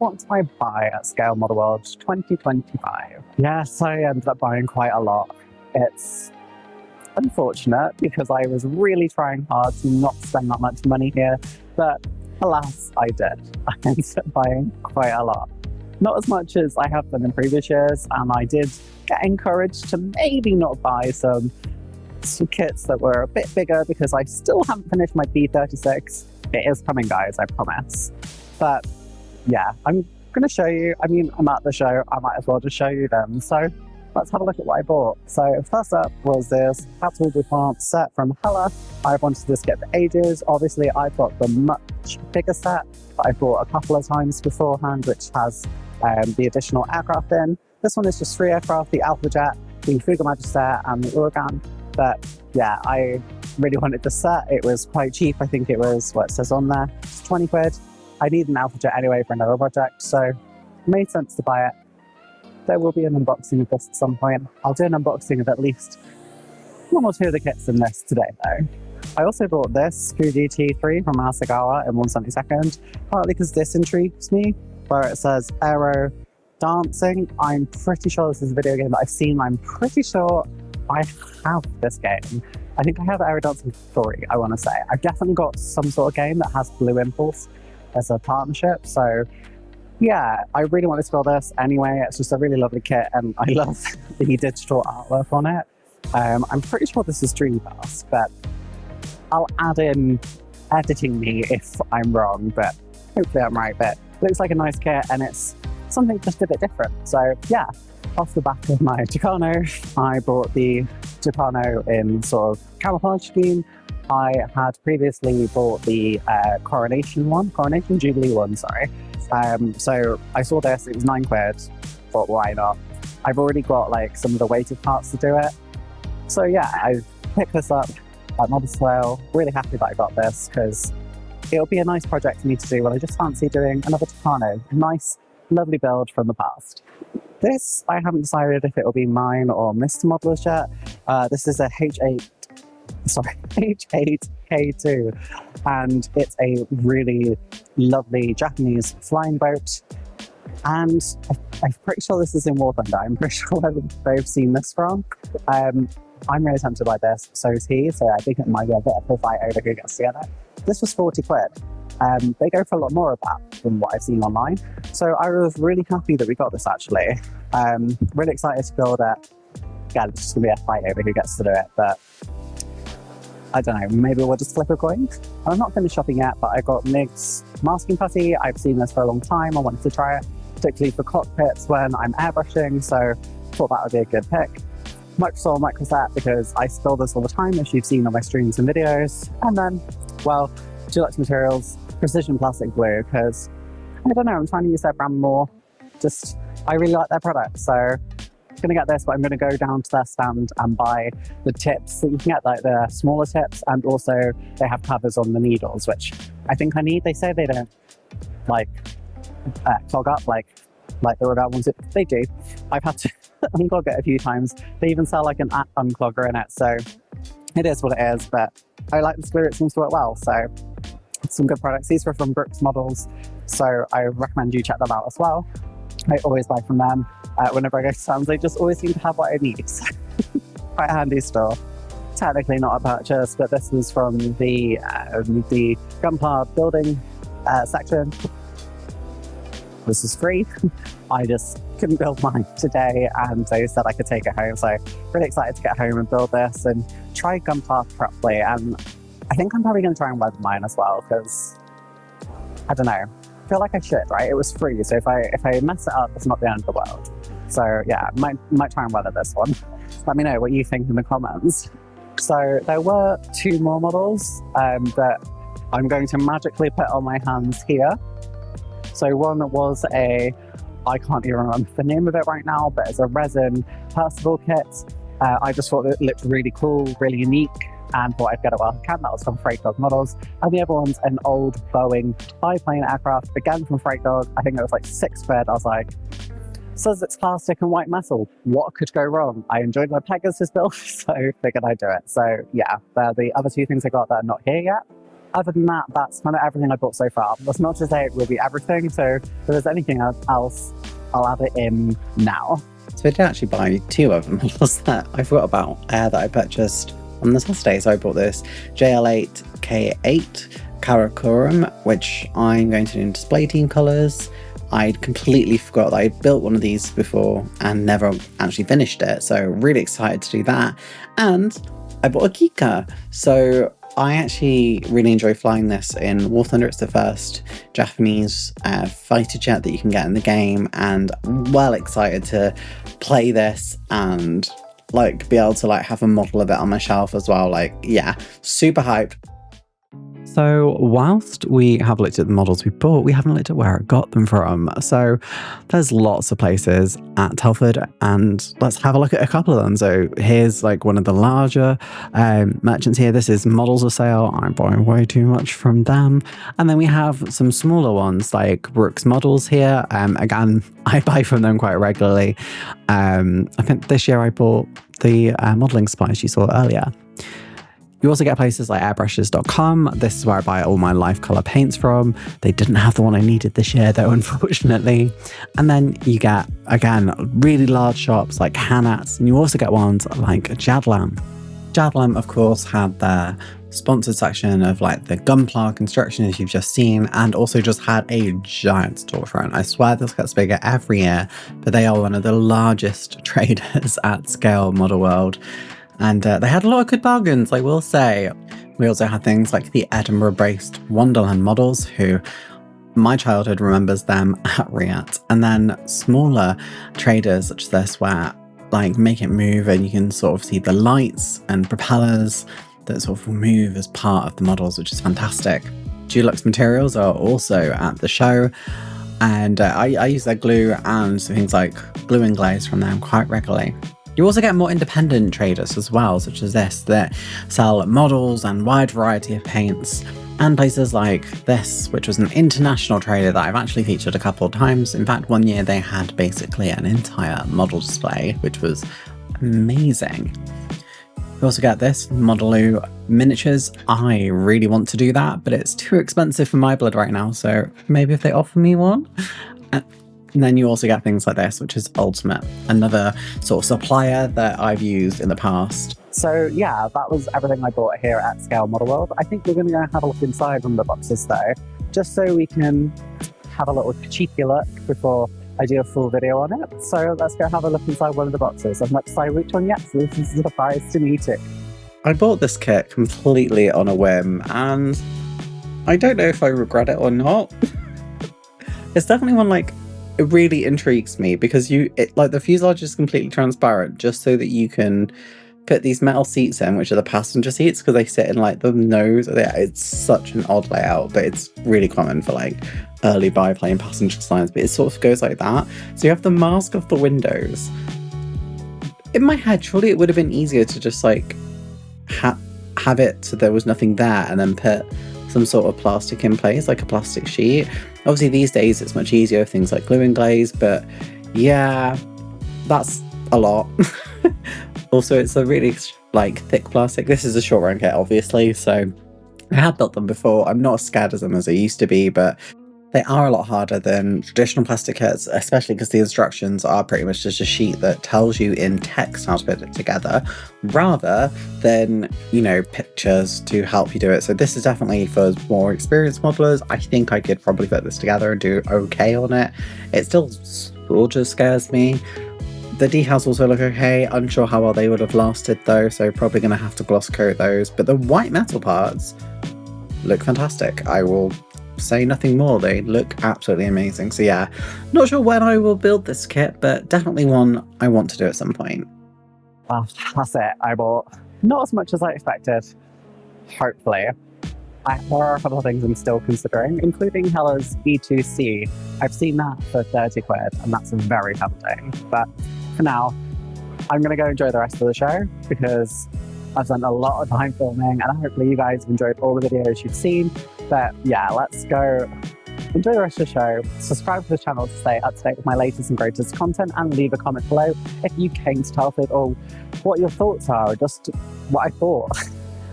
what did I buy at Scale Model World 2025? Yes, I ended up buying quite a lot. It's unfortunate because I was really trying hard to not spend that much money here, but alas, I did. I ended up buying quite a lot. Not as much as I have done in previous years, and I did get encouraged to maybe not buy some kits that were a bit bigger because I still haven't finished my B36. It is coming, guys, I promise. But yeah, I'm going to show you. I mean, I'm at the show, I might as well just show you them. So let's have a look at what I bought. So first up was this Battle DuPont set from Hella. I've wanted this kit for ages. Obviously, I got the much bigger set that I bought a couple of times beforehand, which has the additional aircraft in. This one is just 3 aircraft, the Alpha Jet, the Fuga Magister, and the Uragan. But yeah, I really wanted this set. It was quite cheap. I think it was, what it says on there, it's 20 quid. I need an Alpha Jet anyway for another project, so it made sense to buy it. There will be an unboxing of this at some point. I'll do an unboxing of at least 1 or 2 of the kits in this today though. I also bought this Fuji T3 from Asagawa in 1/72, partly because this intrigues me, where it says Aero Dancing. I'm pretty sure this is a video game that I've seen. I'm pretty sure I have this game. I think I have Aero Dancing 3, I want to say. I've definitely got some sort of game that has Blue Impulse as a partnership, so yeah, I really wanted to build this anyway. It's just a really lovely kit, and I love the digital artwork on it. I'm pretty sure this is Dreamcast, but I'll add in editing me if I'm wrong, but hopefully I'm right. But it looks like a nice kit, and it's something just a bit different. So yeah, off the back of my Tucano, I bought the Tucano in sort of camouflage scheme. I had previously bought the Coronation Jubilee one, sorry. So I saw this, it was 9 quid, thought why not? I've already got like some of the weighted parts to do it. So yeah, I picked this up at Model Sale, really happy that I got this because it'll be a nice project for me to do when I just fancy doing another Tucano, a nice, lovely build from the past. This, I haven't decided if it will be mine or Mr. Modeler's yet. This is a H8K2, and it's a really lovely Japanese flying boat, and I'm pretty sure this is in War Thunder. I'm pretty sure they've seen this from. I'm really tempted by this, so is he, so I think it might be a bit of a fight over who gets to get it. This was 40 quid. They go for a lot more of that than what I've seen online, so I was really happy that we got this actually. Really excited to build it. Yeah, it's just going to be a fight over who gets to do it, but I don't know, maybe we'll just flip a coin. I'm not finished shopping yet, but I got MIG's masking putty. I've seen this for a long time. I wanted to try it, particularly for cockpits when I'm airbrushing, so thought that would be a good pick. Microsoft Microset because I spill this all the time, as you've seen on my streams and videos. And then, well, Dulux Materials Precision Plastic Glue, because I don't know, I'm trying to use their brand more. Just, I really like their products, so I'm gonna get this, but I'm gonna go down to their stand and buy the tips that you can get, like the smaller tips, and also they have covers on the needles, which I think I need. They say they don't like clog up like the Regal ones. They do. I've had to unclog it a few times. They even sell like an unclogger in it, so it is what it is, but I like this glue, it seems to work well, so some good products. These were from Brooks Models, so I recommend you check them out as well. I always buy from them. Whenever I go to stands, they just always seem to have what I need. Quite a handy store. Technically not a purchase, but this was from the Gunpla building section. This is free. I just couldn't build mine today, and they said I could take it home, so really excited to get home and build this and try Gunpla properly. And I think I'm probably going to try and weather mine as well, because I don't know, I feel like I should, right? It was free, so if I mess it up, it's not the end of the world. So yeah, might try and weather this one. Let me know what you think in the comments. So there were 2 more models that I'm going to magically put on my hands here. So one was I can't even remember the name of it right now, but it's a resin Percival kit. I just thought it looked really cool, really unique, and thought I'd get it while I can. That was from Freight Dog Models. And the other one's an old Boeing biplane aircraft, again from Freight Dog. I think it was like 6 quid. I was like, says it's plastic and white metal. What could go wrong? I enjoyed my Pegasus build, so figured I'd do it. So yeah, they're the other 2 things I got that are not here yet. other than that, that's kind of everything I bought so far. That's not to say it will be everything, so if there's anything else, I'll add it in now. So I did actually buy 2 of them. What's that? I forgot about that I purchased on the Saturday. So I bought this JL8K8 Karakoram, which I'm going to do in display team colours. I'd completely forgot that I built one of these before and never actually finished it. So really excited to do that. And I bought a Kika. So I actually really enjoy flying this in War Thunder. It's the first Japanese fighter jet that you can get in the game, and I'm well excited to play this and like be able to like have a model of it on my shelf as well. Like, yeah, super hyped. So whilst we have looked at the models we bought, we haven't looked at where I got them from. So there's lots of places at Telford, and let's have a look at a couple of them. So here's like one of the larger merchants here. This is Models for Sale. I'm buying way too much from them. And then we have some smaller ones like Brooks Models here. Again, I buy from them quite regularly. I think this year I bought the modeling supplies you saw earlier. You also get places like airbrushes.com. This is where I buy all my life color paints from. They didn't have the one I needed this year though, unfortunately. And then you get, again, really large shops like Hanats, and you also get ones like Jadlam. Jadlam, of course, had their sponsored section of like the Gunpla construction as you've just seen, and also just had a giant storefront. I swear this gets bigger every year, but they are one of the largest traders at scale model world. And they had a lot of good bargains, I will say. We also had things like the Edinburgh-based Wonderland Models, who my childhood remembers them at Riat. And then smaller traders such as this, where like make it move and you can sort of see the lights and propellers that sort of move as part of the models, which is fantastic. Dulux Materials are also at the show. And I use their glue and things like glue and glaze from them quite regularly. You also get more independent traders as well, such as this, that sell models and wide variety of paints, and places like this, which was an international trader that I've actually featured a couple of times. In fact, one year they had basically an entire model display, which was amazing. You also get this, Modeloo Miniatures. I really want to do that, but it's too expensive for my blood right now, so maybe if they offer me one. And then you also get things like this, which is Ultimate, another sort of supplier that I've used in the past. So yeah, that was everything I bought here at Scale Model World. I think we're going to go have a look inside one of the boxes though, just so we can have a little cheeky look before I do a full video on it. So let's go have a look inside one of the boxes. I've not decided which one yet, so this is a surprise to me too. I bought this kit completely on a whim, and I don't know if I regret it or not. It's definitely one like, it really intrigues me because like the fuselage is completely transparent just so that you can put these metal seats in, which are the passenger seats, because they sit in like the nose. It's such an odd layout, but it's really common for like early biplane passenger designs, but it sort of goes like that. So you have the mask of the windows. In my head, surely it would have been easier to just like have it so there was nothing there and then put some sort of plastic in place, like a plastic sheet. Obviously these days it's much easier with things like glue and glaze, but yeah, that's a lot. Also, it's a really like thick plastic. This is a short run kit, obviously, so I have built them before. I'm not as scared of them as I used to be, but they are a lot harder than traditional plastic kits, especially because the instructions are pretty much just a sheet that tells you in text how to put it together, rather than, you know, pictures to help you do it. So this is definitely for more experienced modelers. I think I could probably put this together and do okay on it. It still sort of scares me. The decals also look okay. Unsure how well they would have lasted though, so probably going to have to gloss coat those. But the white metal parts look fantastic. I will say nothing more. They look absolutely amazing. So yeah, not sure when I will build this kit, but definitely one I want to do at some point. Well, that's it. I bought not as much as I expected, hopefully. There are a couple of things I'm still considering, including Hella's E2C. I've seen that for 30 quid, and that's very tempting. But for now, I'm going to go enjoy the rest of the show, because I've spent a lot of time filming, and hopefully you guys have enjoyed all the videos you've seen. But yeah, let's go enjoy the rest of the show. Subscribe to the channel to stay up to date with my latest and greatest content, and leave a comment below if you came to Telford or what your thoughts are, or just what I thought.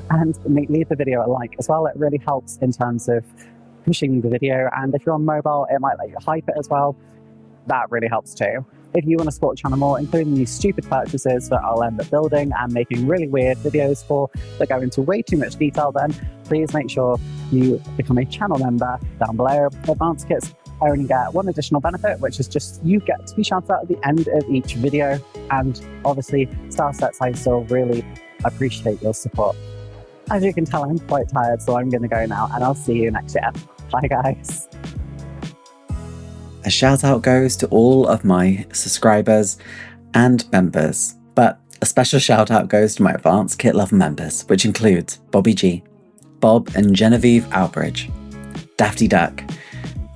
and leave the video a like as well. It really helps in terms of pushing the video, and if you're on mobile, it might let you hype it as well. That really helps too. If you want to support the channel more, including these stupid purchases that I'll end up building and making really weird videos for that go into way too much detail, then please make sure you become a channel member down below. Advanced kits only get one additional benefit, which is just you get to be shouted out at the end of each video. And obviously, star sets, I still really appreciate your support. As you can tell, I'm quite tired, so I'm going to go now, and I'll see you next year. Bye, guys. A shout out goes to all of my subscribers and members, but a special shout out goes to my Advanced Kit Lover members, which includes Bobby G, Bob and Genevieve Albridge, Dafty Duck,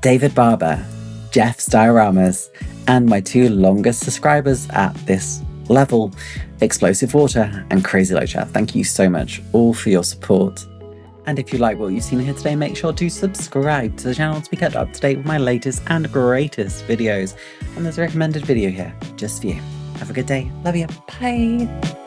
David Barber, Jeff Dioramas, and my 2 longest subscribers at this level, Explosive Water and Crazy Locha. Thank you so much all for your support. And if you like what you've seen here today, make sure to subscribe to the channel to be kept up to date with my latest and greatest videos. And there's a recommended video here just for you. Have a good day. Love you. Bye.